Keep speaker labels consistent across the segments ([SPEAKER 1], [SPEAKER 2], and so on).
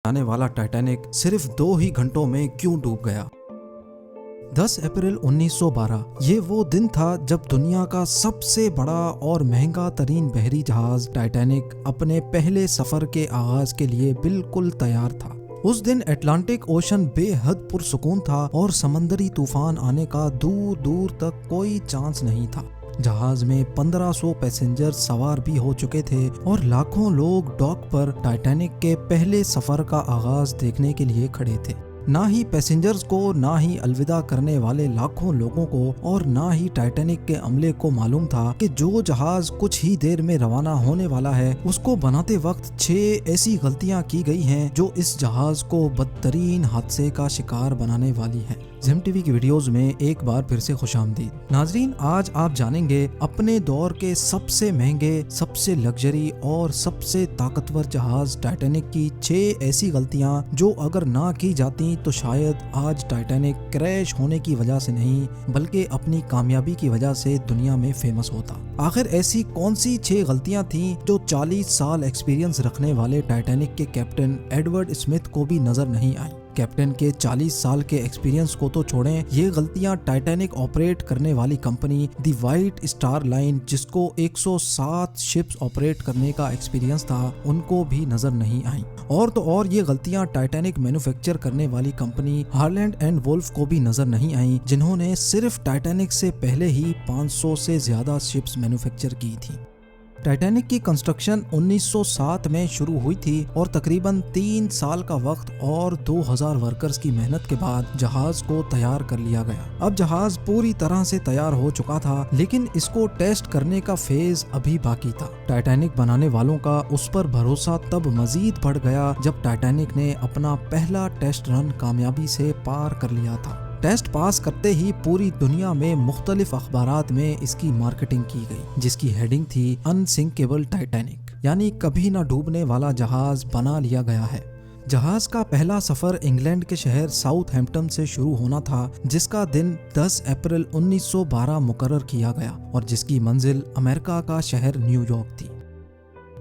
[SPEAKER 1] आने वाला टाइटैनिक सिर्फ 2 ही घंटों में क्यों डूब गया। 10 अप्रैल 1912 ये वो दिन था जब दुनिया का सबसे बड़ा और महंगा तरीन बहरी जहाज टाइटैनिक अपने पहले सफर के आगाज के लिए बिल्कुल तैयार था। उस दिन अटलांटिक ओशन बेहद पुरसुकून था और समंदरी तूफान आने का दूर दूर तक कोई चांस नहीं था। जहाज में 1500 पैसेंजर सवार भी हो चुके थे और लाखों लोग डॉक पर टाइटैनिक के पहले सफर का आगाज देखने के लिए खड़े थे। ना ही पैसेंजर्स को, ना ही अलविदा करने वाले लाखों लोगों को और ना ही टाइटैनिक के अमले को मालूम था कि जो जहाज कुछ ही देर में रवाना होने वाला है उसको बनाते वक्त 6 ऐसी गलतियां की गई हैं जो इस जहाज को बदतरीन हादसे का शिकार बनाने वाली हैं। ज़ेम टीवी की वीडियोस में एक बार फिर से खुशामदीद। नाजरीन, आज आप जानेंगे अपने दौर के सबसे महंगे, सबसे लग्जरी और सबसे ताकतवर जहाज टाइटैनिक की 6 ऐसी गलतियां जो अगर ना की जाती तो शायद आज टाइटैनिक क्रैश होने की वजह से नहीं बल्कि अपनी कामयाबी की वजह से दुनिया में फेमस होता। आखिर ऐसी कौन सी 6 गलतियां थीं जो 40 साल एक्सपीरियंस रखने वाले टाइटैनिक के कैप्टन एडवर्ड स्मिथ को भी नजर नहीं आई। कैप्टन के 40 साल के एक्सपीरियंस को तो छोड़ें, ये गलतियां टाइटैनिक ऑपरेट करने वाली कंपनी दी व्हाइट स्टार लाइन, जिसको 107 शिप्स ऑपरेट करने का एक्सपीरियंस था, उनको भी नजर नहीं आई। और तो और ये गलतियां टाइटैनिक मैन्युफैक्चर करने वाली कंपनी हार्लैंड एंड वुल्फ को भी नजर नहीं आई, जिन्होंने सिर्फ टाइटैनिक से पहले ही 500 से ज्यादा शिप्स मैन्युफैक्चर की थी। टाइटैनिक की कंस्ट्रक्शन 1907 में शुरू हुई थी और तकरीबन 3 साल का वक्त और 2000 वर्कर्स की मेहनत के बाद जहाज को तैयार कर लिया गया। अब जहाज पूरी तरह से तैयार हो चुका था, लेकिन इसको टेस्ट करने का फेज अभी बाकी था। टाइटैनिक बनाने वालों का उस पर भरोसा तब मजीद बढ़ गया जब टाइटैनिक ने अपना पहला टेस्ट रन कामयाबी से पार कर लिया था। टेस्ट पास करते ही पूरी दुनिया में मुख्तलिफ अखबारात में इसकी मार्केटिंग की गई, जिसकी हेडिंग थी अनसिंकेबल टाइटैनिक, यानी कभी ना डूबने वाला जहाज बना लिया गया है। जहाज का पहला सफर इंग्लैंड के शहर साउथहैम्पटन से शुरू होना था, जिसका दिन 10 अप्रैल 1912 मुकर्रर किया गया और जिसकी मंजिल अमेरिका का शहर न्यूयॉर्क थी।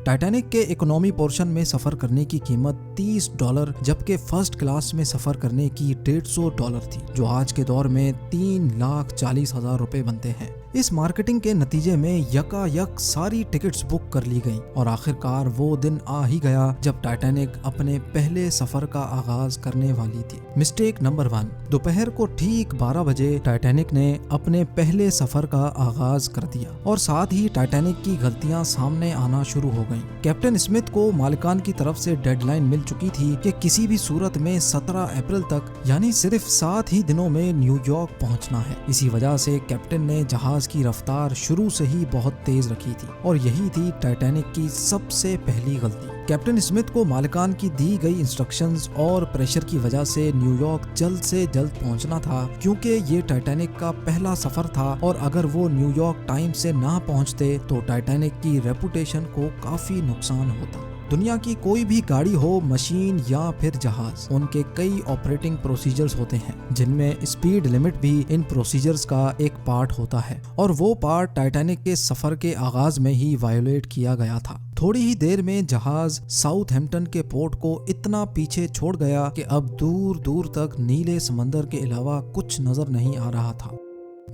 [SPEAKER 1] टाइटैनिक के इकोनॉमी पोर्शन में सफर करने की कीमत $30 जबकि फर्स्ट क्लास में सफर करने की $150 थी, जो आज के दौर में 3,40,000 रुपए बनते हैं। इस मार्केटिंग के नतीजे में यकायक सारी टिकट्स बुक कर ली गईं और आखिरकार वो दिन आ ही गया जब टाइटैनिक अपने पहले सफर का आगाज करने वाली थी। मिस्टेक नंबर 1, दोपहर को ठीक 12 बजे टाइटैनिक ने अपने पहले सफर का आगाज कर दिया और साथ ही टाइटैनिक की गलतियां सामने आना शुरू हो गई। कैप्टन स्मिथ को मालिकान की तरफ से डेडलाइन मिल चुकी थी कि किसी भी सूरत में 17 अप्रैल तक, यानी सिर्फ 7 ही दिनों में न्यूयॉर्क पहुंचना है। इसी वजह से कैप्टन ने जहाज की रफ्तार शुरू से ही बहुत तेज रखी थी और यही थी टाइटैनिक की सबसे पहली गलती। कैप्टन स्मिथ को मालिकान की दी गई इंस्ट्रक्शंस और प्रेशर की वजह से न्यूयॉर्क जल्द से जल्द पहुंचना था, क्योंकि ये टाइटैनिक का पहला सफर था और अगर वो न्यूयॉर्क टाइम से ना पहुंचते तो टाइटैनिक की रेपुटेशन को काफी नुकसान होता। दुनिया की कोई भी गाड़ी हो, मशीन या फिर जहाज, उनके कई ऑपरेटिंग प्रोसीजर्स होते हैं, जिनमें स्पीड लिमिट भी इन प्रोसीजर्स का एक पार्ट होता है और वो पार्ट टाइटैनिक के सफर के आगाज में ही वायोलेट किया गया था। थोड़ी ही देर में जहाज साउथहैम्पटन के पोर्ट को इतना पीछे छोड़ गया कि अब दूर दूर तक नीले समंदर के अलावा कुछ नजर नहीं आ रहा था।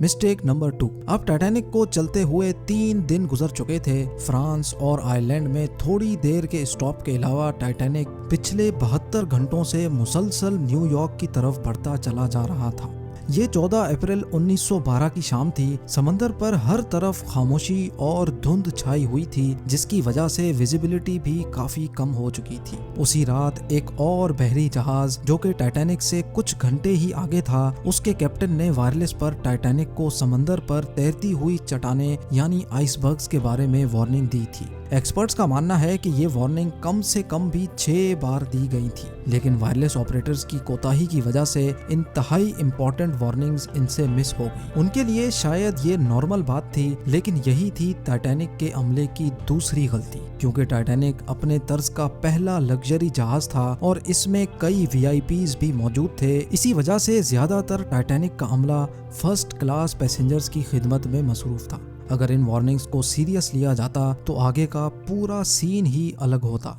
[SPEAKER 1] मिस्टेक नंबर 2, अब टाइटैनिक को चलते हुए 3 दिन गुजर चुके थे। फ्रांस और आयरलैंड में थोड़ी देर के स्टॉप के अलावा टाइटैनिक पिछले 72 घंटों से मुसलसल न्यूयॉर्क की तरफ बढ़ता चला जा रहा था। ये 14 अप्रैल 1912 की शाम थी। समंदर पर हर तरफ खामोशी और धुंध छाई हुई थी, जिसकी वजह से विजिबिलिटी भी काफी कम हो चुकी थी। उसी रात एक और बहरी जहाज जो कि टाइटैनिक से कुछ घंटे ही आगे था, उसके कैप्टन ने वायरलेस पर टाइटैनिक को समंदर पर तैरती हुई चट्टानें यानी आइसबर्ग्स के बारे में वार्निंग दी थी। एक्सपर्ट्स का मानना है कि ये वार्निंग कम से कम भी 6 बार दी गई थी, लेकिन वायरलेस ऑपरेटर्स की कोताही की वजह से इंतहाई इंपॉर्टेंट वार्निंग्स इनसे मिस हो गई। उनके लिए शायद ये नॉर्मल बात थी, लेकिन यही थी टाइटैनिक के अमले की दूसरी गलती, क्योंकि टाइटैनिक अपने तर्ज का पहला लग्जरी जहाज था और इसमें कई VIPs भी मौजूद थे। इसी वजह से ज्यादातर टाइटैनिक का अमला फर्स्ट क्लास पैसेंजर्स की खिदमत में मसरूफ था। अगर इन वार्निंग्स को सीरियस लिया जाता तो आगे का पूरा सीन ही अलग होता।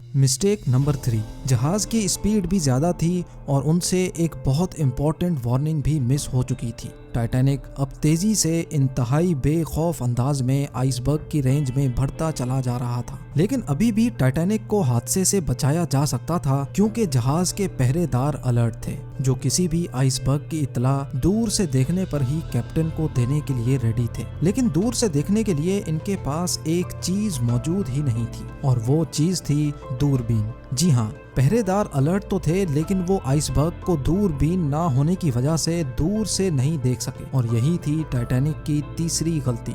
[SPEAKER 1] مسٹیک نمبر 3، جہاز کی سپیڈ بھی زیادہ تھی اور ان سے ایک بہت امپورٹنٹ وارننگ بھی مس ہو چکی تھی۔ ٹائٹینک اب تیزی سے انتہائی بے خوف انداز میں آئس برگ کی رینج میں بڑھتا چلا جا رہا تھا، لیکن ابھی بھی ٹائٹینک کو حادثے سے بچایا جا سکتا تھا کیونکہ جہاز کے پہرے دار الرٹ تھے جو کسی بھی آئس برگ کی اطلاع دور سے دیکھنے پر ہی کیپٹن کو دینے کے لیے ریڈی تھے۔ لیکن دور سے دیکھنے کے لیے ان کے پاس ایک چیز موجود ہی نہیں تھی اور وہ چیز تھی دوربین۔ جی ہاں، پہرے دار الرٹ تو تھے لیکن وہ آئس برگ کو دوربین نہ ہونے کی وجہ سے دور سے نہیں دیکھ سکے، اور یہی تھی ٹائٹینک کی تیسری غلطی۔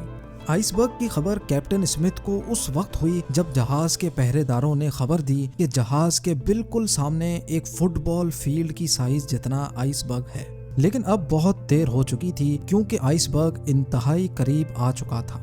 [SPEAKER 1] آئس برگ کی خبر کیپٹن اسمتھ کو اس وقت ہوئی جب جہاز کے پہرے داروں نے خبر دی کہ جہاز کے بالکل سامنے ایک فٹ بال فیلڈ کی سائز جتنا آئس برگ ہے، لیکن اب بہت دیر ہو چکی تھی کیونکہ آئس برگ انتہائی قریب آ چکا تھا۔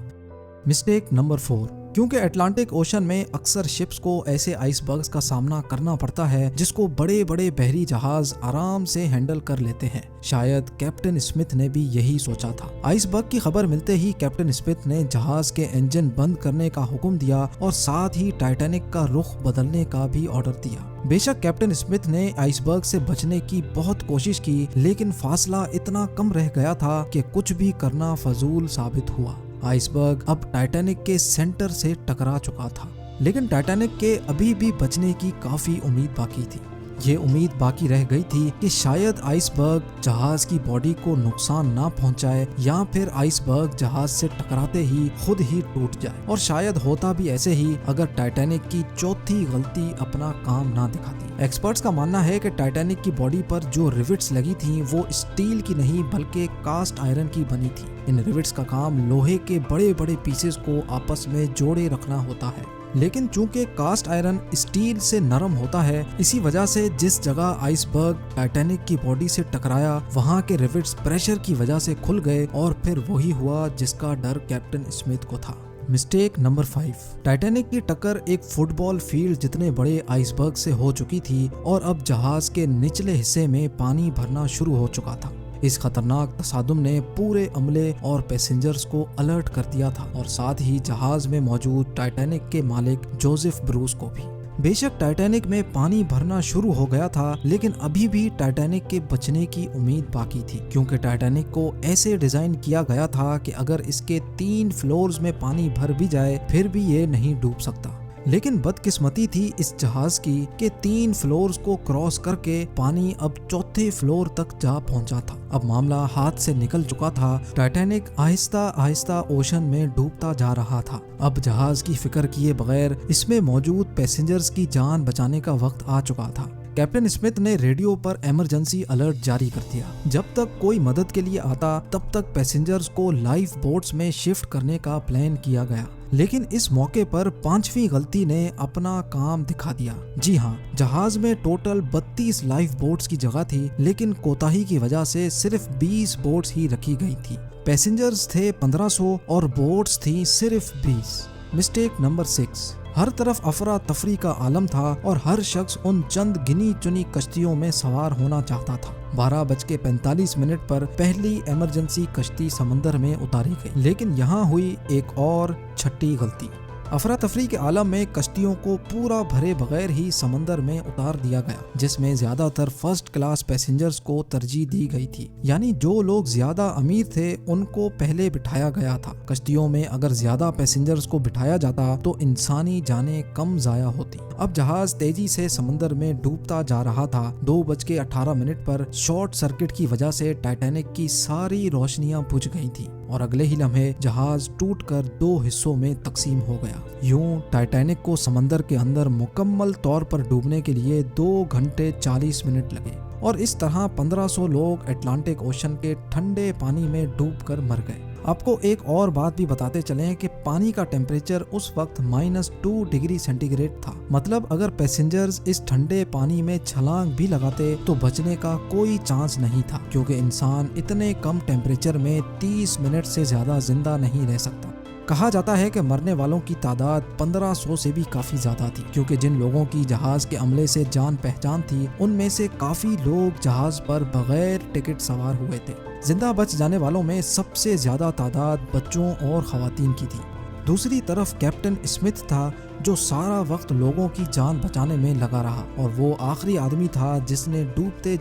[SPEAKER 1] مسٹیک نمبر 4، کیونکہ اٹلانٹک اوشن میں اکثر شپس کو ایسے آئس برگز کا سامنا کرنا پڑتا ہے جس کو بڑے بڑے بحری جہاز آرام سے ہینڈل کر لیتے ہیں، شاید کیپٹن اسمتھ نے بھی یہی سوچا تھا۔ آئس برگ کی خبر ملتے ہی کیپٹن اسمتھ نے جہاز کے انجن بند کرنے کا حکم دیا اور ساتھ ہی ٹائٹینک کا رخ بدلنے کا بھی آرڈر دیا۔ بے شک کیپٹن اسمتھ نے آئس برگ سے بچنے کی بہت کوشش کی، لیکن فاصلہ اتنا کم رہ گیا تھا کہ کچھ بھی کرنا فضول ثابت ہوا۔ آئس برگ اب ٹائٹینک کے سینٹر سے ٹکرا چکا تھا، لیکن ٹائٹینک کے ابھی بھی بچنے کی کافی امید باقی تھی۔ یہ امید باقی رہ گئی تھی کہ شاید آئس برگ جہاز کی باڈی کو نقصان نہ پہنچائے یا پھر آئس برگ جہاز سے ٹکراتے ہی خود ہی ٹوٹ جائے، اور شاید ہوتا بھی ایسے ہی اگر ٹائٹینک کی چوتھی غلطی اپنا کام نہ دکھاتی۔ ایکسپرٹس کا ماننا ہے کہ ٹائٹینک کی باڈی پر جو ریوٹس لگی تھیں وہ اسٹیل کی نہیں بلکہ کاسٹ آئرن کی بنی تھی۔ ان ریوٹس کا کام لوہے کے بڑے بڑے پیسز کو آپس میں جوڑے رکھنا ہوتا ہے، لیکن چونکہ کاسٹ آئرن اسٹیل سے نرم ہوتا ہے، اسی وجہ سے جس جگہ آئس برگ ٹائٹینک کی باڈی سے ٹکرایا وہاں کے ریوٹس پریشر کی وجہ سے کھل گئے، اور پھر وہی ہوا جس کا ڈر کیپٹن اسمتھ کو تھا۔ مسٹیک نمبر 5، ٹائٹینک کی ٹکر ایک فٹ بال فیلڈ جتنے بڑے آئس برگ سے ہو چکی تھی اور اب جہاز کے نچلے حصے میں پانی بھرنا شروع ہو چکا تھا۔ اس خطرناک تصادم نے پورے عملے اور پیسنجرز کو الرٹ کر دیا تھا، اور ساتھ ہی جہاز میں موجود ٹائٹینک کے مالک جوزف بروس کو بھی۔ بے شک ٹائٹینک میں پانی بھرنا شروع ہو گیا تھا، لیکن ابھی بھی ٹائٹینک کے بچنے کی امید باقی تھی، کیونکہ ٹائٹینک کو ایسے ڈیزائن کیا گیا تھا کہ اگر اس کے 3 فلورز میں پانی بھر بھی جائے پھر بھی یہ نہیں ڈوب سکتا۔ لیکن بدقسمتی تھی اس جہاز کی کہ 3 فلورز کو کراس کر کے پانی اب 4تھے فلور تک جا پہنچا تھا۔ اب معاملہ ہاتھ سے نکل چکا تھا، ٹائٹینک آہستہ آہستہ اوشن میں ڈوبتا جا رہا تھا۔ اب جہاز کی فکر کیے بغیر اس میں موجود پیسنجرز کی جان بچانے کا وقت آ چکا تھا۔ کیپٹن اسمتھ نے ریڈیو پر ایمرجنسی الرٹ جاری کر دیا۔ جب تک کوئی مدد کے لیے آتا تب تک پیسنجرز کو لائف بوٹس میں شفٹ کرنے کا پلان کیا گیا، لیکن اس موقع پر 5ویں غلطی نے اپنا کام دکھا دیا۔ جی ہاں، جہاز میں ٹوٹل 32 لائف بوٹس کی جگہ تھی، لیکن کوتاہی کی وجہ سے صرف 20 بوٹس ہی رکھی گئی تھی۔ پیسنجرز تھے 1500 اور بوٹس تھیں صرف 20۔ مسٹیک نمبر 6، ہر طرف افراتفری کا عالم تھا اور ہر شخص ان چند گنی چنی کشتیوں میں سوار ہونا چاہتا تھا۔ 12:45 پر پہلی ایمرجنسی کشتی سمندر میں اتاری گئی، لیکن یہاں ہوئی ایک اور چھٹی غلطی۔ افراتفری کے عالم میں کشتیوں کو پورا بھرے بغیر ہی سمندر میں اتار دیا گیا، جس میں زیادہ تر فرسٹ کلاس پیسنجرز کو ترجیح دی گئی تھی، یعنی جو لوگ زیادہ امیر تھے ان کو پہلے بٹھایا گیا تھا۔ کشتیوں میں اگر زیادہ پیسنجرز کو بٹھایا جاتا تو انسانی جانیں کم ضائع ہوتی۔ اب جہاز تیزی سے سمندر میں ڈوبتا جا رہا تھا۔ 2:18 پر شارٹ سرکٹ کی وجہ سے ٹائٹینک کی ساری روشنیاں بجھ گئی تھیں اور اگلے ہی لمحے جہاز ٹوٹ کر 2 حصوں میں تقسیم ہو گیا۔ یوں ٹائٹینک کو سمندر کے اندر مکمل طور پر ڈوبنے کے لیے 2 گھنٹے 40 منٹ لگے، اور اس طرح 1500 لوگ اٹلانٹک اوشن کے ٹھنڈے پانی میں ڈوب کر مر گئے۔ آپ کو ایک اور بات بھی بتاتے چلیں کہ پانی کا ٹیمپریچر اس وقت -2 ڈگری سینٹی گریڈ تھا، مطلب اگر پیسنجرز اس ٹھنڈے پانی میں چھلانگ بھی لگاتے تو بچنے کا کوئی چانس نہیں تھا، کیونکہ انسان اتنے کم ٹیمپریچر میں 30 منٹ سے زیادہ زندہ نہیں رہ سکتا۔ کہا جاتا ہے کہ مرنے والوں کی تعداد 1500 سے بھی کافی زیادہ تھی، کیونکہ جن لوگوں کی جہاز کے عملے سے جان پہچان تھی ان میں سے کافی لوگ جہاز پر بغیر ٹکٹ سوار ہوئے تھے۔ زندہ بچ جانے والوں میں سب سے زیادہ تعداد بچوں اور خواتین کی تھی۔ دوسری طرف کیپٹن اسمتھ تھا جو سارا وقت لوگوں کی جان بچانے میں لگا رہا، اور وہ آخری آدمی تھا جس نے ڈوبتے